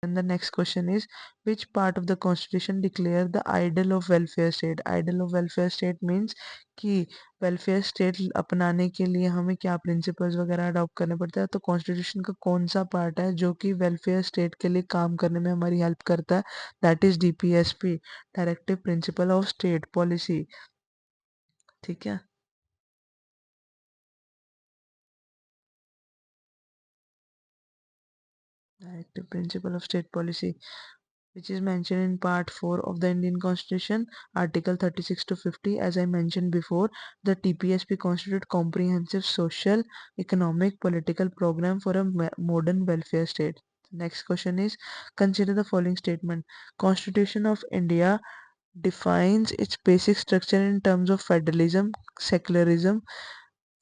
And the next question is, which part of the constitution declare the ideal of welfare state? Ideal of welfare state means कि welfare state अपनाने के लिए हमें क्या principles वगैरह adopt करने पड़ते हैं। तो कॉन्स्टिट्यूशन का कौन सा पार्ट है जो कि welfare state के लिए काम करने में हमारी हेल्प करता है? That is DPSP, directive principle of state policy. ठीक है, directive principle of state policy which is mentioned in part 4 of the Indian Constitution, Article 36 to 50. As I mentioned before, the TPSP constitute comprehensive social, economic, political program for a modern welfare state. Next question is, consider the following statement. Constitution of India defines its basic structure in terms of federalism, secularism,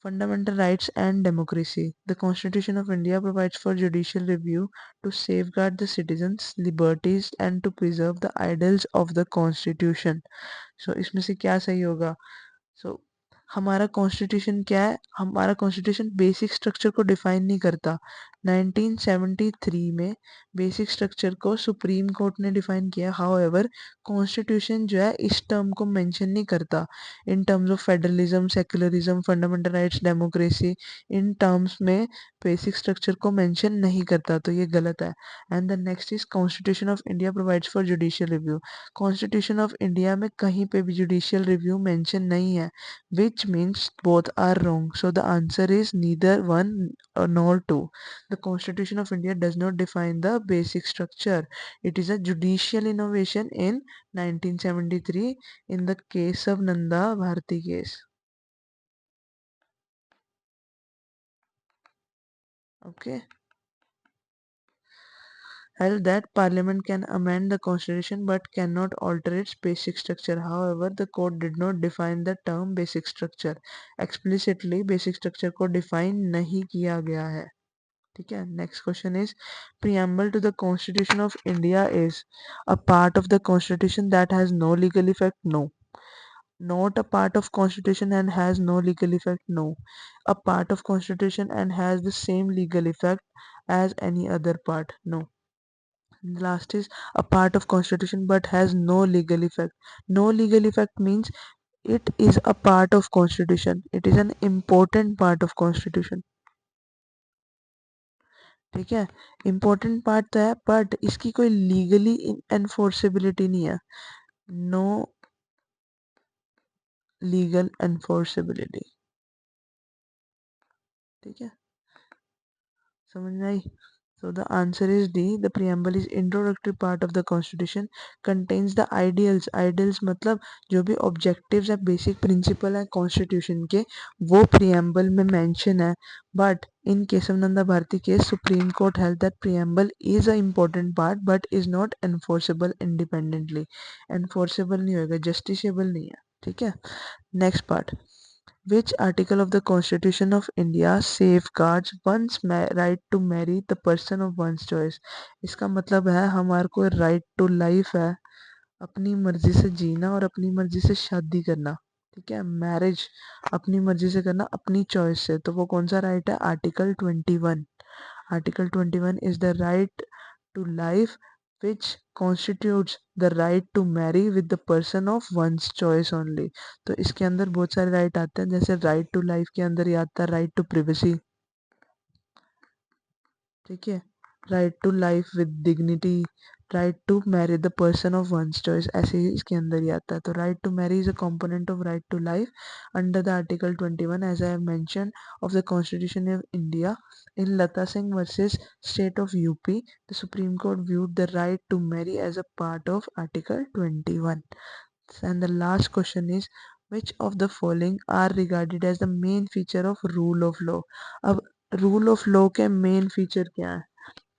fundamental rights and democracy. The Constitution of India provides for judicial review to safeguard the citizens' liberties and to preserve the ideals of the Constitution. So इसमें से क्या सही होगा? So हमारा constitution क्या है? हमारा constitution basic structure को डिफाइन नहीं करता। 1973 में बेसिक स्ट्रक्चर को सुप्रीम कोर्ट ने डिफाइन किया। हाउएवर कॉन्स्टिट्यूशन जो है इस टर्म को मेंशन नहीं करता in terms of federalism, secularism, fundamental rights, democracy. In terms में बेसिक स्ट्रक्चर को मेंशन नहीं करता, तो ये गलत है। And the next is, constitution of India provides for judicial review. Constitution of India में कहीं पे भी जुडिशियल रिव्यू मेंशन नहीं है, which means both are wrong. So the answer is neither one nor two. The Constitution of India does not define the basic structure. It is a judicial innovation in 1973 in the case of Nanda Bharati case. Okay. Held that Parliament can amend the Constitution but cannot alter its basic structure. However, the court did not define the term basic structure. Explicitly, basic structure को define नहीं किया गया है। ठीक है, next question is, preamble to the Constitution of India is a part of the Constitution that has no legal effect. No. Not a part of Constitution and has no legal effect. No. A part of Constitution and has the same legal effect as any other part. No. Last is a part of Constitution but has no legal effect. No legal effect means it is a part of Constitution, it is an important part of Constitution. ठीक है, important part तो है but इसकी कोई legally enforceability नहीं है। No legal enforceability. ठीक है, समझ में आई? So the answer is D. The preamble is introductory part of the constitution, contains the ideals. Ideals मतलब जो भी objectives है, basic principle है constitution के, वो preamble में mention है। But in Kesavananda Bharati case, Supreme Court held that preamble is an important part but is not enforceable independently. Enforceable नहीं होगा, justiciable नहीं है। ठीक है, next part. Which article of the Constitution of India safeguards one's right to marry the person of one's choice? इसका मतलब है हमारे को right to life है, अपनी मर्जी से जीना और अपनी मर्जी से शादी करना। ठीक है, मैरिज अपनी मर्जी से करना, अपनी चॉइस से। तो वो कौन सा राइट है? Article 21। Article 21 is the right to life which constitutes the right to marry with the person of one's choice only। तो इसके अंदर बहुत सारे राइट आते हैं, जैसे राइट टू लाइफ के अंदर ये आता है राइट टू प्रिवेसी। ठीक है, right to life with dignity, right to marry the person of one's choice, ऐसे ही इसके अंदर ही आता है। तो right to marry is a component of right to life under the article 21 as I have mention of the Constitution of India. In Lata Singh versus State of UP, the Supreme Court viewed the right to marry as a part of article 21। and the last question is, which of the following are regarded as the main feature of rule of law? अब rule of law के main feature क्या है?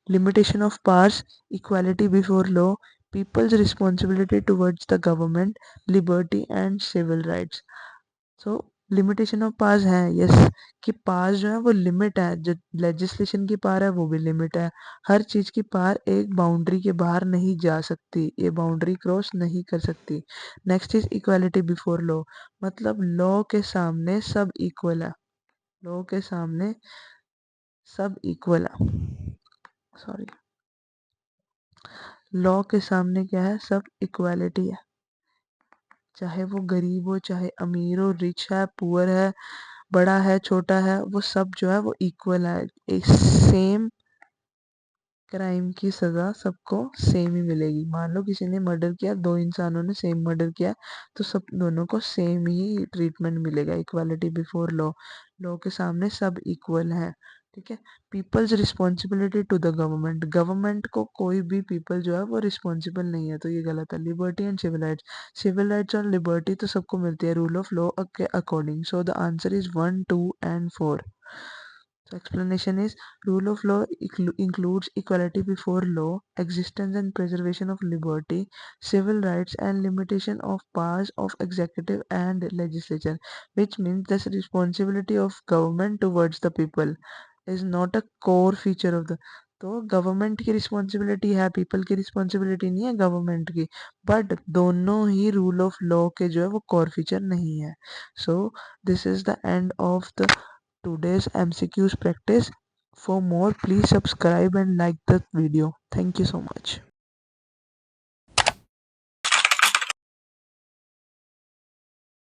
Limitation of powers, equality before law, people's responsibility towards the government, liberty and civil rights. So limitation of powers है, yes, कि powers जो है वो limit है, जो लेजिस्लेशन की पावर है वो भी लिमिट है। हर चीज की पावर एक बाउंड्री के बाहर नहीं जा सकती, ये बाउंड्री क्रॉस नहीं कर सकती। Next is equality before law, मतलब लॉ के सामने सब इक्वल है। लॉ के सामने सब इक्वल है, सॉरी। लॉ के सामने क्या है, सब इक्वालिटी है, चाहे वो गरीब हो चाहे अमीर हो, रिच है पुअर है, बड़ा है छोटा है, वो सब जो है वो इक्वल है। एक सेम क्राइम की सजा सबको सेम ही मिलेगी। मान लो किसी ने मर्डर किया, दो इंसानों ने सेम मर्डर किया, तो सब दोनों को सेम ही ट्रीटमेंट मिलेगा। इक्वालिटी बिफोर लॉ, लॉ के सामने सब इक्वल हैं। ठीक है। People's responsibility to the government, government को कोई भी पीपल जो है वो रिस्पॉन्सिबल नहीं है, तो ये गलत है। Liberty and civil rights, civil rights और लिबर्टी तो सबको मिलती है रूल ऑफ लॉ के according. So the answer is 1, 2 and 4. So explanation is, rule of law includes equality before law, existence and preservation of liberty, civil rights and limitation of powers of executive and legislature, which means the responsibility of government towards the people is not a core feature of the, तो government की responsibility है, people की responsibility नहीं है government की, but दोनों ही rule of law के जो है वो कोर फीचर नहीं है। So this is the end of the today's MCQs practice. For more, please subscribe and like the video. Thank you so much.